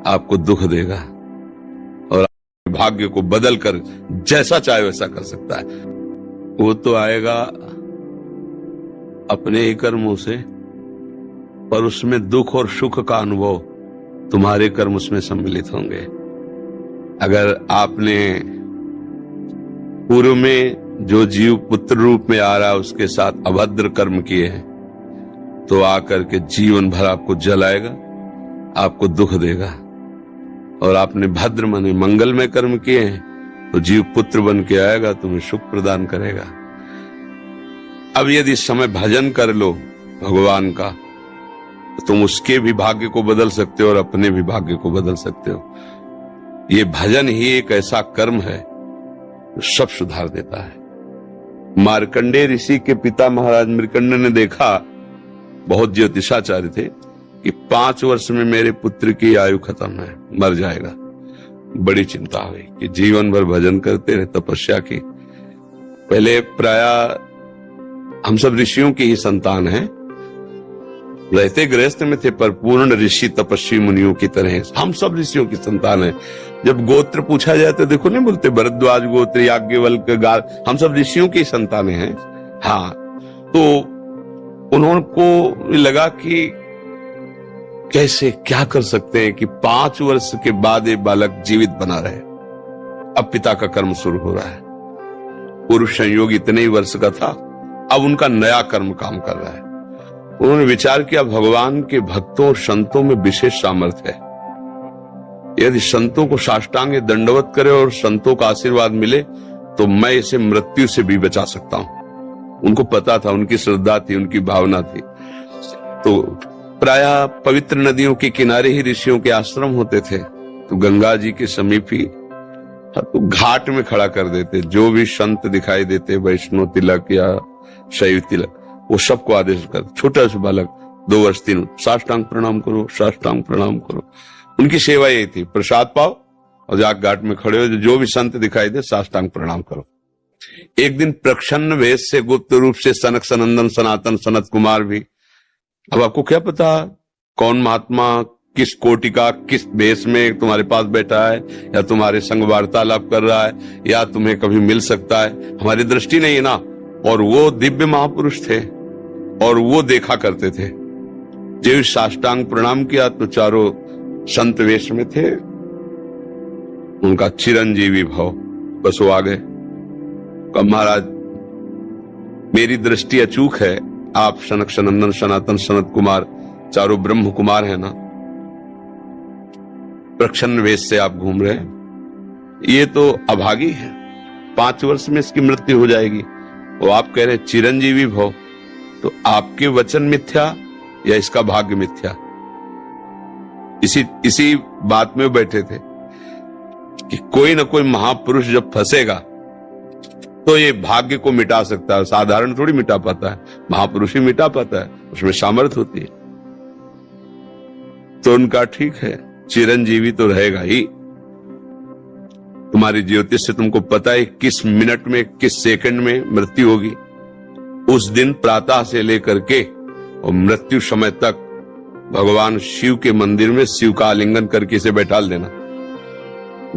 आपको दुख देगा और भाग्य को बदल कर जैसा चाहे वैसा कर सकता है। वो तो आएगा अपने ही कर्मों से, पर उसमें दुख और सुख का अनुभव तुम्हारे कर्म उसमें सम्मिलित होंगे। अगर आपने पूर्व में जो जीव पुत्र रूप में आ रहा है उसके साथ अभद्र कर्म किए हैं, तो आकर के जीवन भर आपको जलाएगा, आपको दुख देगा। और आपने भद्र माने मंगलमय कर्म किए हैं तो जीव पुत्र बन के आएगा, तुम्हें सुख प्रदान करेगा। अब यदि समय भजन कर लो भगवान का, तो तुम उसके भी भाग्य को बदल सकते हो और अपने भी भाग्य को बदल सकते हो। ये भजन ही एक ऐसा कर्म है जो सब सुधार देता है। मार्कंडेय ऋषि के पिता महाराज मृकंड ने देखा, बहुत ज्योतिषाचार्य थे, कि 5 वर्ष में मेरे पुत्र की आयु खत्म है, मर जाएगा। बड़ी चिंता हुई कि जीवन भर भजन करते रहे, तपस्या की। पहले प्राय हम सब ऋषियों की ही संतान हैं, रहते गृहस्थ में थे पर पूर्ण ऋषि तपस्वी मुनियों की तरह हम सब ऋषियों की संतान हैं। जब गोत्र पूछा जाए तो देखो नहीं बोलते भरद्वाज गोत्र, याज्ञवल्क्य, हम सब ऋषियों की संतानें हैं। हाँ, तो उनको लगा कि कैसे क्या कर सकते हैं कि 5 वर्ष के बाद ये बालक जीवित बना रहे। अब पिता का कर्म शुरू हो रहा है। पूर्व संयोग इतने ही वर्ष का था, अब उनका नया कर्म काम कर रहा है। उन्होंने विचार किया, भगवान के भक्तों और संतों में विशेष सामर्थ्य है। यदि संतों को साष्टांग दंडवत करे और संतों का आशीर्वाद मिले तो मैं इसे मृत्यु से भी बचा सकता हूं। उनको पता था, उनकी श्रद्धा थी, उनकी भावना थी। तो प्रायः पवित्र नदियों के किनारे ही ऋषियों के आश्रम होते थे, तो गंगा जी के समीप ही तो घाट में खड़ा कर देते। जो भी संत दिखाई देते, वैष्णव तिलक या शैव तिलक, वो सबको आदेश कर, छोटा सा बालक 2 वर्ष 3, साष्टांग प्रणाम करो, साष्टांग प्रणाम करो। उनकी सेवा यही थी, प्रसाद पाओ और जाके घाट में खड़े हो, जो भी संत दिखाई दे साष्टांग प्रणाम करो। एक दिन प्रच्छन्न वेश से गुप्त रूप से सनक सनंदन सनातन सनत कुमार भी, अब आपको क्या पता कौन महात्मा किस कोटि का किस वेश में तुम्हारे पास बैठा है, या तुम्हारे संग वार्तालाप कर रहा है, या तुम्हें कभी मिल सकता है, हमारी दृष्टि नहीं है ना। और वो दिव्य महापुरुष थे और वो देखा करते थे। जब साष्टांग प्रणाम किया तो चारों संत वेश में थे, उनका चिरंजीवी भाव, बस वो आ गए। कहा, महाराज मेरी दृष्टि अचूक है, आप सनक सनंदन सनातन सनत कुमार चारों ब्रह्म कुमार है ना, प्रच्छन्न वेश से आप घूम रहे हैं, ये तो अभागी है, 5 वर्ष में इसकी मृत्यु हो जाएगी। वो आप कह रहे चिरंजीवी भव, तो आपके वचन मिथ्या या इसका भाग्य मिथ्या? इसी बात में बैठे थे कि कोई ना कोई महापुरुष जब फंसेगा तो ये भाग्य को मिटा सकता है, साधारण थोड़ी मिटा पाता है, महापुरुष ही मिटा पाता है, उसमें सामर्थ्य होती है। तो उनका ठीक है, चिरंजीवी तो रहेगा ही। तुम्हारी ज्योतिष से तुमको पता है किस मिनट में किस सेकंड में मृत्यु होगी। उस दिन प्रातः से लेकर के और मृत्यु समय तक भगवान शिव के मंदिर में शिव का आलिंगन करके इसे बैठा देना,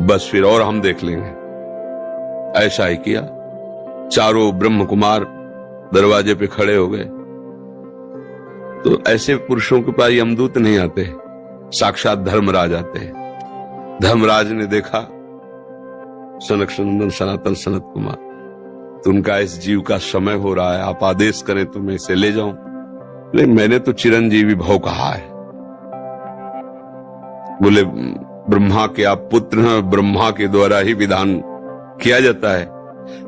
बस फिर और हम देख लेंगे। ऐसा ही किया। चारों ब्रह्म कुमार दरवाजे पे खड़े हो गए। तो ऐसे पुरुषों के पास यमदूत नहीं आते, साक्षात धर्मराज आते हैं। धर्मराज ने देखा सनक सनंदन सनातन सनत कुमार, तो उनका इस जीव का समय हो रहा है, आप आदेश करें तो मैं इसे ले जाऊं। लेकिन मैंने तो चिरंजीवी भव कहा है। बोले ब्रह्मा के आप पुत्र हैं, ब्रह्मा के द्वारा ही विधान किया जाता है।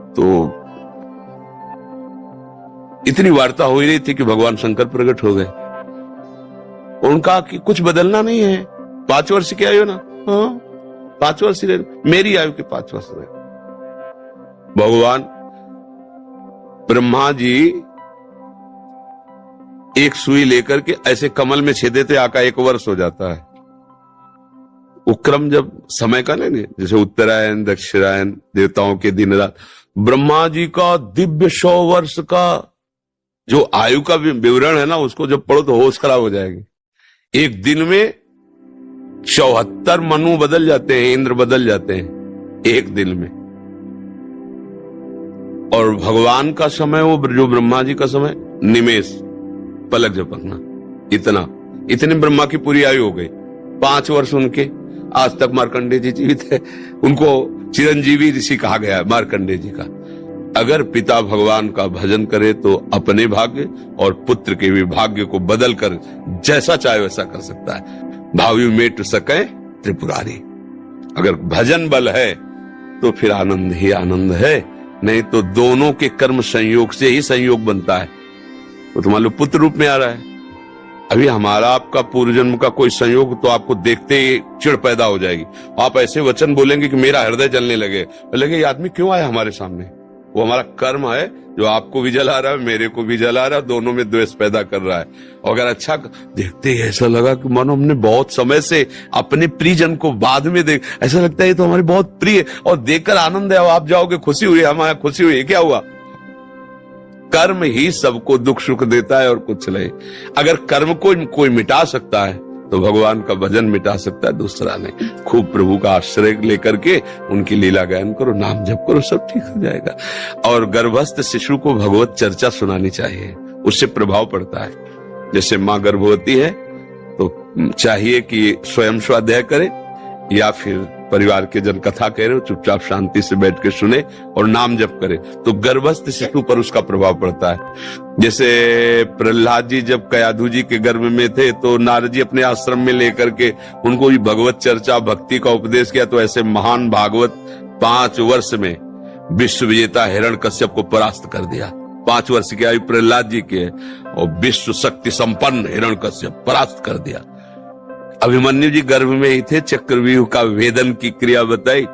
तो इतनी वार्ता हो ही रही थी कि भगवान शंकर प्रकट हो गए। उनका कि कुछ बदलना नहीं है, 5 वर्ष की आयु ना, हाँ 5 वर्ष रहे, मेरी आयु के 5 वर्ष रहे। भगवान ब्रह्मा जी एक सुई लेकर के ऐसे कमल में छेदे थे, आका 1 वर्ष हो जाता है। वो क्रम जब समय का नहीं, जैसे उत्तरायण दक्षिणायन देवताओं के दिन रात, ब्रह्मा जी का दिव्य 100 वर्ष का जो आयु का विवरण है ना, उसको जब पढ़ो तो होश खराब हो जाएगी। एक दिन में 74 मनु बदल जाते हैं, इंद्र बदल जाते हैं एक दिन में। और भगवान का समय, वो जो ब्रह्मा जी का समय, निमेष, पलक झपकना, इतने ब्रह्मा की पूरी आयु हो गई। 5 वर्ष उनके, आज तक मार्कंडेय जी जीवित है, उनको चिरंजीवी ऋषि कहा गया है मार्कंडेय जी का। अगर पिता भगवान का भजन करे तो अपने भाग्य और पुत्र के भी भाग्य को बदल कर जैसा चाहे वैसा कर सकता है। भावी मेट सके त्रिपुरारी। अगर भजन बल है तो फिर आनंद ही आनंद है, नहीं तो दोनों के कर्म संयोग से ही संयोग बनता है। तो मान लो पुत्र रूप में आ रहा है, अभी हमारा आपका पूर्व जन्म का कोई संयोग तो आपको देखते ही चिढ़ पैदा हो जाएगी। आप ऐसे वचन बोलेंगे कि मेरा हृदय जलने लगे, ये आदमी क्यों आया हमारे सामने? वो हमारा कर्म है जो आपको भी जला रहा है, मेरे को भी जला रहा है, दोनों में द्वेष पैदा कर रहा है। और अगर अच्छा देखते ही ऐसा लगा कि मानो हमने बहुत समय से अपने प्रियजन को बाद में देख, ऐसा लगता है ये तो हमारे बहुत प्रिय, और देखकर आनंद है, आप जाओगे खुशी हुई, हमारा खुशी हुई, क्या हुआ? कर्म ही सबको दुख सुख देता है और कुछ नहीं। अगर कर्म को कोई मिटा सकता है तो भगवान का भजन मिटा सकता है, दूसरा नहीं। खूब प्रभु का आश्रय लेकर के उनकी लीला गायन करो, नाम जप करो, सब ठीक हो जाएगा। और गर्भस्थ शिशु को भगवत चर्चा सुनानी चाहिए, उससे प्रभाव पड़ता है। जैसे माँ गर्भवती है तो चाहिए कि स्वयं स्वाध्याय करे या फिर परिवार के जन कथा कह रहे हो, चुपचाप शांति से बैठ के सुने और नाम जप करे, तो गर्भस्थ शिशु पर उसका प्रभाव पड़ता है। जैसे प्रहलाद जी जब कयाधु जी के गर्भ में थे तो नारद जी अपने आश्रम में लेकर के उनको भी भगवत चर्चा भक्ति का उपदेश किया। तो ऐसे महान भागवत 5 वर्ष में विश्व विजेता हिरण्यकश्यप को परास्त कर दिया। 5 वर्ष की आयु प्रहलाद जी की है और विश्व शक्ति संपन्न हिरण्यकश्यप परास्त कर दिया। अभिमन्यु जी गर्भ में ही थे, चक्रव्यूह का वेदन की क्रिया बताई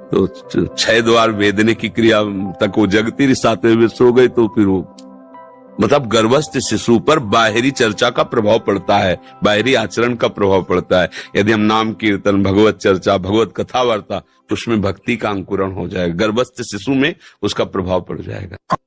तो 6 द्वार वेदने की क्रिया तक वो जगती रही, 7वें में सो गई। तो फिर वो मतलब गर्भस्थ शिशु पर बाहरी चर्चा का प्रभाव पड़ता है, बाहरी आचरण का प्रभाव पड़ता है। यदि हम नाम कीर्तन, भगवत चर्चा, भगवत कथा वार्ता, उसमें भक्ति का अंकुरण हो जाएगा, गर्भस्थ शिशु में उसका प्रभाव पड़ जाएगा।